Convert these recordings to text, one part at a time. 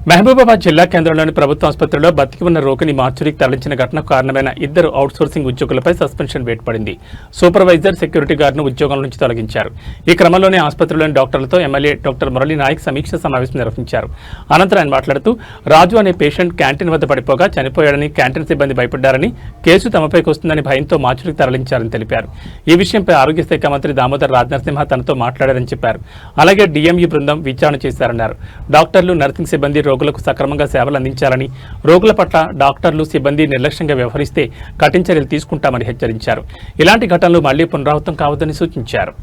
మహబూబాబాద్ జిల్లా కేంద్రంలోని ప్రభుత్వ ఆసుపత్రిలో బతికి ఉన్న రోగిని మార్చురీకి తరలించిన ఘటనకు కారణమైన ఇద్దరు అవుట్సోర్సింగ్ ఉద్యోగులపై సస్పెన్షన్ వేటు పడింది. సూపర్వైజర్, సెక్యూరిటీ గార్డును ఉద్యోగం నుంచి తొలగించారు. ఈ క్రమంలోనే ఆసుపత్రిలోని డాక్టర్లతో ఎమ్మెల్యే డాక్టర్ మురళీ నాయక్ సమీక్ష సమావేశం నిర్వహించారు. అనంతరం ఆయన మాట్లాడుతూ రాజు అనే పేషెంట్ క్యాంటీన్ వద్ద పడిపోగా చనిపోయాడని, క్యాంటీన్ సిబ్బంది భయపడ్డారని, కేసు తమపైకి వస్తుందని భయంతో మార్చురీకి తరలించారని తెలిపారు. ఈ విషయంపై ఆరోగ్య శాఖ మంత్రి దామోదర్ రాజనరసింహ తనతో మాట్లాడారని చెప్పారు. అలాగే డిఎంఈ బృందం విచారణ చేశారన్నారు. డాక్టర్లు, నర్సింగ్ సిబ్బంది రోగులకు సక్రమంగా సేవలు అందించాలని, రోగుల పట్ల డాక్టర్లు, సిబ్బంది నిర్లక్ష్యంగా వ్యవహరిస్తే కఠిన చర్యలు తీసుకుంటామని హెచ్చరించారు. ఇలాంటి ఘటనలు మళ్లీ పునరావృతం కావద్దని సూచించారు.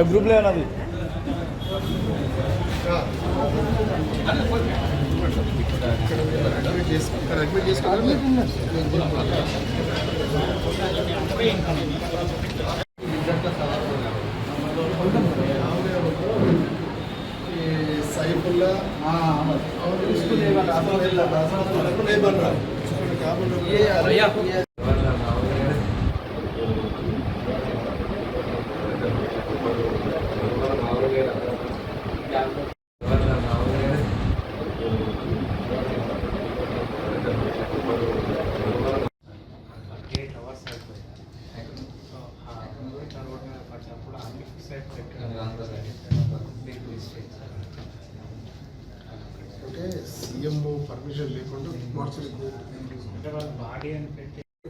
గ్రూప్ లేనది సైఫుల్లా సీఎం పర్మిషన్ లేకుండా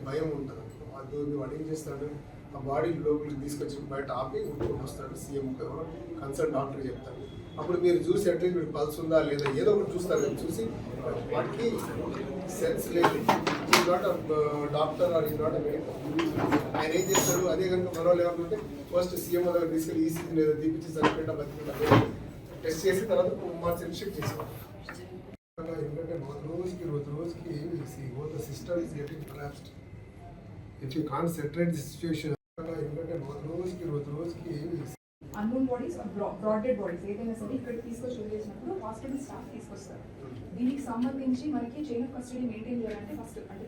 భయం ఉంటుంది. అది వాడు ఏం చేస్తాడు, ఆ బాడీ లోపలికి తీసుకొచ్చి బయట ఆపి ఉట్టుకొని వస్తాడు. సీఎం కన్సర్న్ డాక్టర్ చెప్తాడు. అప్పుడు మీరు చూసి అట్లీస్ట్ మీరు పల్స్ ఉందా లేదా ఏదో ఒకటి చూస్తారు. చూసి వాటికి సెన్స్ లేదు, is not doctor or is not medical. ఆయన ఏం చేస్తాడు, అదే కనుక మరో లేకుంటే ఫస్ట్ సీఎం దగ్గర తీసుకెళ్ళి ఈసీజీ లేదా తీపిచ్చి చనిపోయినా బతికినా టెస్ట్ చేసి తర్వాత మార్చి షిఫ్ట్ చేసేవాడు. ఎందుకంటే రోజుకి system is getting collapsed. If you can't saturate the situation, ఎందుకంటే రోజుకి అన్నోన్ బాడీస్, బ్రాడెడ్ బాడీస్ ఏదైనా సరే ఇక్కడ తీసుకొచ్చి వదిలేసినప్పుడు హాస్పిటల్ స్టాఫ్ తీసుకొస్తారు. దీనికి సంబంధించి మనకి చైన్ ఆఫ్ కస్టడీ మెయింటైన్ చేయాలంటే ఫస్ట్ అంటే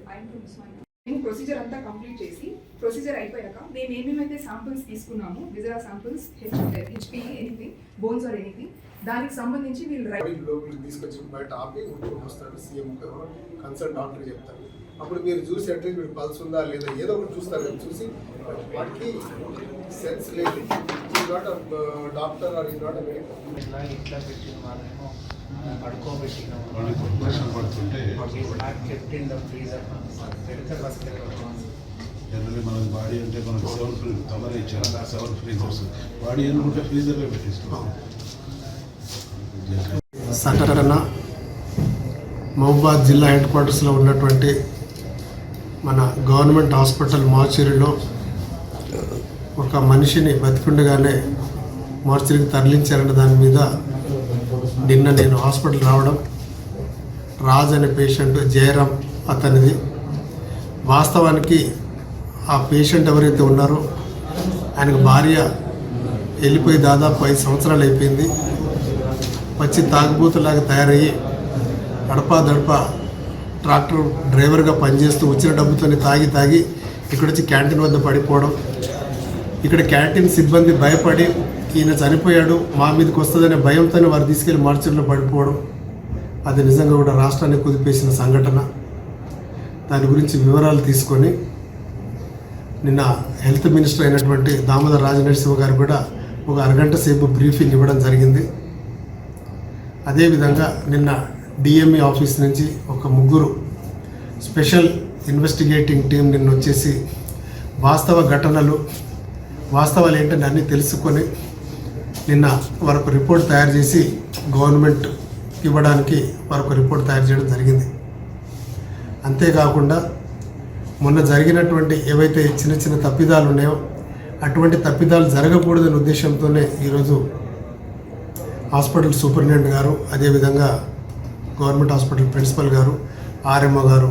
మేము ప్రొసీజర్ అంతా కంప్లీట్ చేసి ప్రొసీజర్ అయిపోయాక మేము ఏమేమైతే శాంపుల్స్ తీసుకున్నాము, విజరా samples, HP, anything, bones or anything, దానికి సంబంధించి వీళ్ళు లోపలికి తీసుకొచ్చి బయట ఆపి ఉట్టుకొని వస్తాడు. సీఎం కన్సర్న్ డాక్టర్ చెప్తారు. అప్పుడు మీరు చూసి అట్లీస్ట్ మీరు పల్స్ ఉందా లేదా ఏదో ఒకటి చూస్తారు. చూసి వాటికి సెన్స్ లేదు, is not doctor or is not medical. ఇట్లా పెట్టిన వాళ్ళేమో పడుకోబెట్టిన జనరల్లీ మన బాడీ అంటే మనకు 7 ఫ్రీజ్ తమరే ఇచ్చారు. 7 ఫ్రీజర్స్ బాడీ అనుకుంటే ఫ్రీజర్లో పెట్టిస్తున్నాం. సంఘటన మహబూబాబాద్ జిల్లా హెడ్ క్వార్టర్స్లో ఉన్నటువంటి మన గవర్నమెంట్ హాస్పిటల్ మార్చురీలో ఒక మనిషిని బతికుండగానే మార్చురీకి తరలించారనే దాని మీద నిన్న నేను హాస్పిటల్ రావడం, రాజ్ అనే పేషెంట్ జయరాం అతనిది. వాస్తవానికి ఆ పేషెంట్ ఎవరైతే ఉన్నారో ఆయనకు భార్య వెళ్ళిపోయి దాదాపు 5 సంవత్సరాలు అయిపోయింది. వచ్చి తాగుబోతులాగా తయారయ్యి దడప ట్రాక్టర్ డ్రైవర్గా పనిచేస్తూ వచ్చిన డబ్బుతో తాగి ఇక్కడ వచ్చి క్యాంటీన్ వద్ద పడిపోవడం, ఇక్కడ క్యాంటీన్ సిబ్బంది భయపడి ఈయన చనిపోయాడు మా మీదకి వస్తుందనే భయంతోనే వారు తీసుకెళ్లి మార్చురీలో పడిపోవడం, అది నిజంగా కూడా రాష్ట్రాన్ని కుదిపేసిన సంఘటన. దాని గురించి వివరాలు తీసుకొని నిన్న హెల్త్ మినిస్టర్ అయినటువంటి దామోదర్ రాజనరసింహ గారు కూడా ఒక అరగంట సేపు బ్రీఫింగ్ ఇవ్వడం జరిగింది. అదేవిధంగా నిన్న డిఎంఈ ఆఫీస్ నుంచి ఒక 3 స్పెషల్ ఇన్వెస్టిగేటింగ్ టీం నిన్న వచ్చేసి వాస్తవాలు ఏంటంటే అన్నీ తెలుసుకొని నిన్న వారికి రిపోర్ట్ తయారు చేసి గవర్నమెంట్ ఇవ్వడానికి వారికి రిపోర్ట్ తయారు చేయడం జరిగింది. అంతేకాకుండా మొన్న జరిగినటువంటి ఏవైతే చిన్న తప్పిదాలు ఉన్నాయో అటువంటి తప్పిదాలు జరగకూడదనే ఉద్దేశంతోనే ఈరోజు హాస్పిటల్ సూపరింటెండెంట్ గారు, అదేవిధంగా గవర్నమెంట్ హాస్పిటల్ ప్రిన్సిపల్ గారు, ఆర్ఎంఓ గారు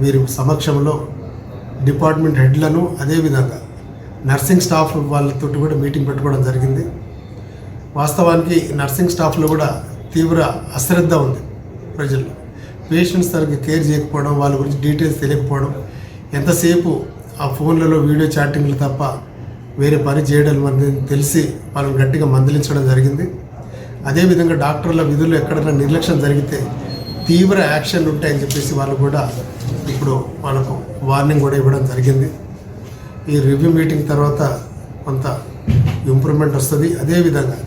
వీరి సమక్షంలో డిపార్ట్మెంట్ హెడ్లను అదేవిధంగా నర్సింగ్ స్టాఫ్ వాళ్ళతో కూడా మీటింగ్ పెట్టుకోవడం జరిగింది. వాస్తవానికి నర్సింగ్ స్టాఫ్లో కూడా తీవ్ర అశ్రద్ధ ఉంది. ప్రజలు పేషెంట్స్ తనకి కేర్ చేయకపోవడం, వాళ్ళ గురించి డీటెయిల్స్ తెలియకపోవడం, ఎంతసేపు ఆ ఫోన్లలో వీడియో చాటింగ్లు తప్ప వేరే పని చేయడం అనేది తెలిసి వాళ్ళని గట్టిగా మందలించడం జరిగింది. అదేవిధంగా డాక్టర్ల విధులు ఎక్కడైనా నిర్లక్ష్యం జరిగితే తీవ్ర యాక్షన్ ఉంటాయని చెప్పేసి వాళ్ళు కూడా ఇప్పుడు వాళ్ళకు వార్నింగ్ కూడా ఇవ్వడం జరిగింది. ఈ రివ్యూ మీటింగ్ తర్వాత కొంత ఇంప్రూవ్మెంట్ వస్తుంది. అదేవిధంగా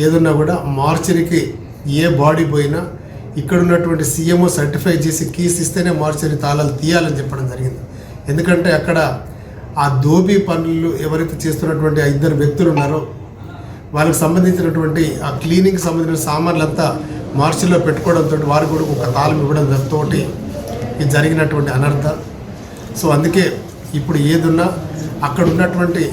ఏదన్నా కూడా మార్చరీకి ఏ బాడీ పోయినా ఇక్కడ ఉన్నటువంటి సీఎంఓ సర్టిఫై చేసి కీస్ ఇస్తేనే మార్చరీ తాళాలు తీయాలని చెప్పడం జరిగింది. ఎందుకంటే అక్కడ ఆ దోబీ పనులు ఎవరైతే చేస్తున్నటువంటి 2 వ్యక్తులు ఉన్నారో వాళ్ళకి సంబంధించినటువంటి ఆ క్లీనింగ్కి సంబంధించిన సామాన్లంతా మార్చిలో పెట్టుకోవడంతో వారు కూడా ఒక తాళం ఇవ్వడం తోటి ఇది జరిగినటువంటి అనర్థం. సో అందుకే ఇప్పుడు ఏదున్నా అక్కడ ఉన్నటువంటి